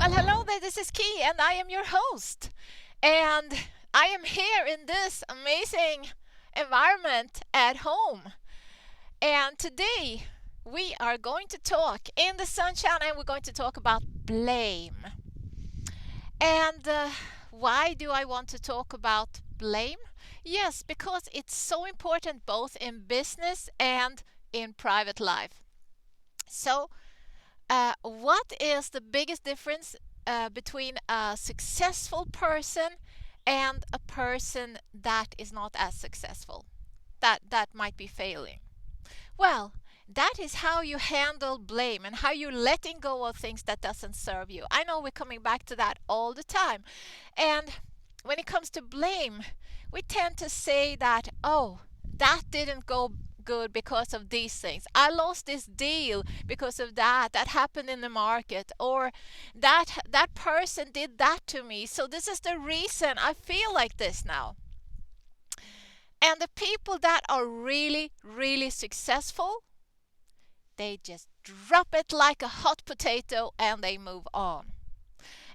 Well, hello there. This is Key, and I am your host. And I am here in this amazing environment at home. And today we are going to talk in the sunshine, and we're going to talk about blame. And why do I want to talk about blame? Yes, because it's so important both in business and in private life. So, what is the biggest difference between a successful person and a person that is not as successful, that might be failing? Well, that is how you handle blame and how you're letting go of things that doesn't serve you. I know we're coming back to that all the time. And when it comes to blame, we tend to say that, oh, that didn't go good because of these things. I lost this deal because of that. That happened in the market, or that person did that to me. So this is the reason I feel like this now. And the people that are really, really successful, they just drop it like a hot potato and they move on.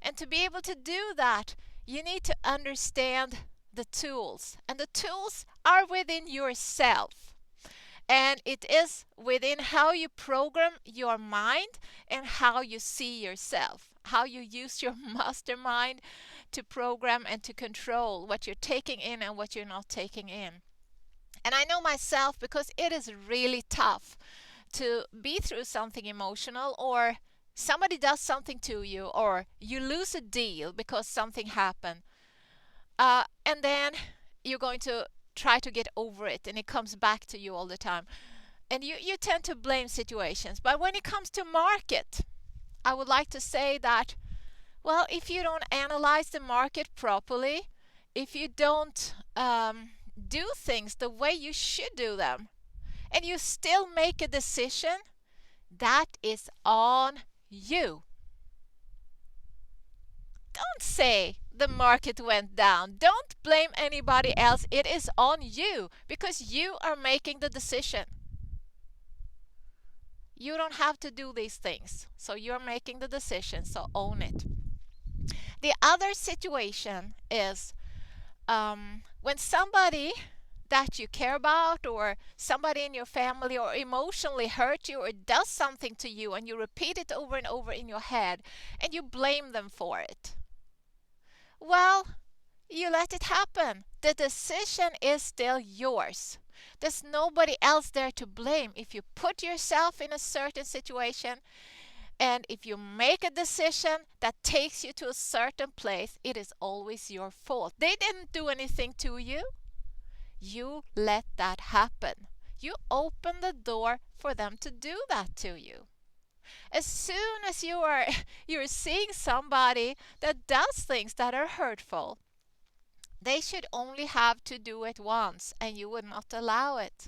And to be able to do that, you need to understand the tools. And the tools are within yourself. And it is within how you program your mind and how you see yourself, how you use your mastermind to program and to control what you're taking in and what you're not taking in. And I know myself because it is really tough to be through something emotional, or somebody does something to you, or you lose a deal because something happened. And then you're going to try to get over it, and it comes back to you all the time. And you tend to blame situations. But when it comes to market, I would like to say that, well, if you don't analyze the market properly, if you don't do things the way you should do them, and you still make a decision, that is on you. Don't say the market went down. Don't blame anybody else. It is on you because you are making the decision. You don't have to do these things. So you're making the decision, so own it. The other situation is when somebody that you care about, or somebody in your family, or emotionally hurt you, or does something to you, and you repeat it over and over in your head and you blame them for it. Well, you let it happen. The decision is still yours. There's nobody else there to blame. If you put yourself in a certain situation, and if you make a decision that takes you to a certain place, it is always your fault. They didn't do anything to you. You let that happen. You open the door for them to do that to you. As soon as you're seeing somebody that does things that are hurtful, they should only have to do it once, and you would not allow it.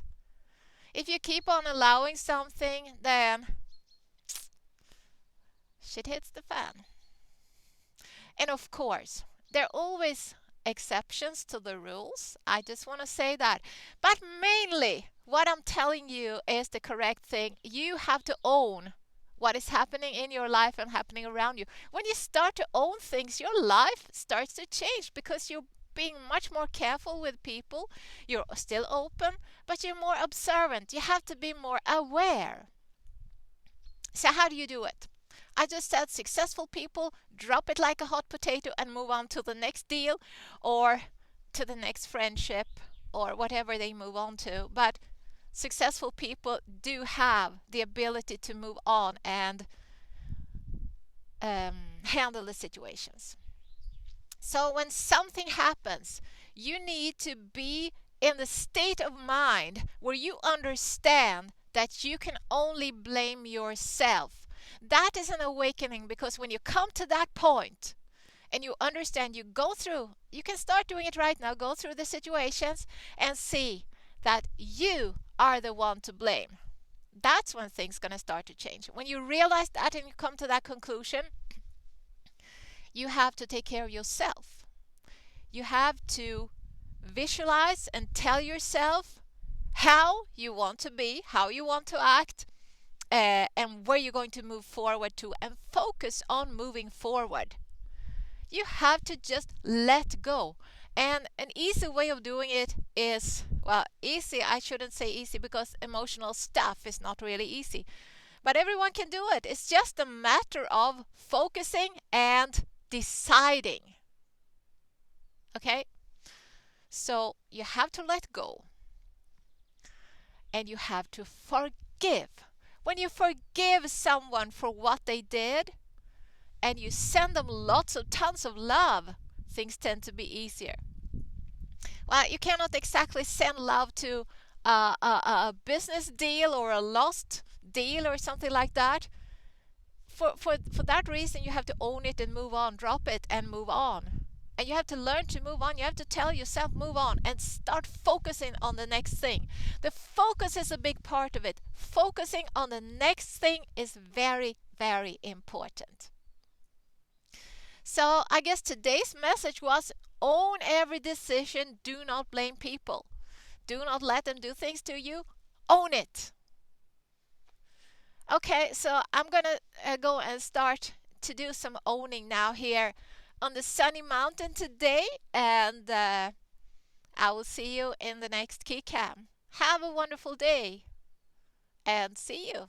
If you keep on allowing something, then shit hits the fan. And of course, there are always exceptions to the rules. I just want to say that. But mainly, what I'm telling you is the correct thing. You have to own what is happening in your life and happening around you. When you start to own things, your life starts to change because you're being much more careful with people. You're still open, but you're more observant. You have to be more aware. So how do you do it? I just said successful people drop it like a hot potato and move on to the next deal, or to the next friendship, or whatever they move on to. But successful people do have the ability to move on and handle the situations. So when something happens, you need to be in the state of mind where you understand that you can only blame yourself. That is an awakening, because when you come to that point and you understand, you can start doing it right now, go through the situations and see that you are the one to blame. That's when things going to start to change. When you realize that and you come to that conclusion, you have to take care of yourself. You have to visualize and tell yourself how you want to be, how you want to act, and where you're going to move forward to, and focus on moving forward. You have to just let go. And an easy way of doing it is, well, easy, I shouldn't say easy because emotional stuff is not really easy. But everyone can do it. It's just a matter of focusing and deciding. Okay? So you have to let go. And you have to forgive. When you forgive someone for what they did, and you send them tons of love, things tend to be easier. Well, you cannot exactly send love to a business deal or a lost deal or something like that. For that reason, you have to own it and move on, drop it and move on. And you have to learn to move on. You have to tell yourself, move on, and start focusing on the next thing. The focus is a big part of it. Focusing on the next thing is very, very important. So I guess today's message was, own every decision. Do not blame people. Do not let them do things to you. Own it. Okay, so I'm gonna go and start to do some owning now here on the sunny mountain today, and I will see you in the next KiCam. Have a wonderful day, and see you.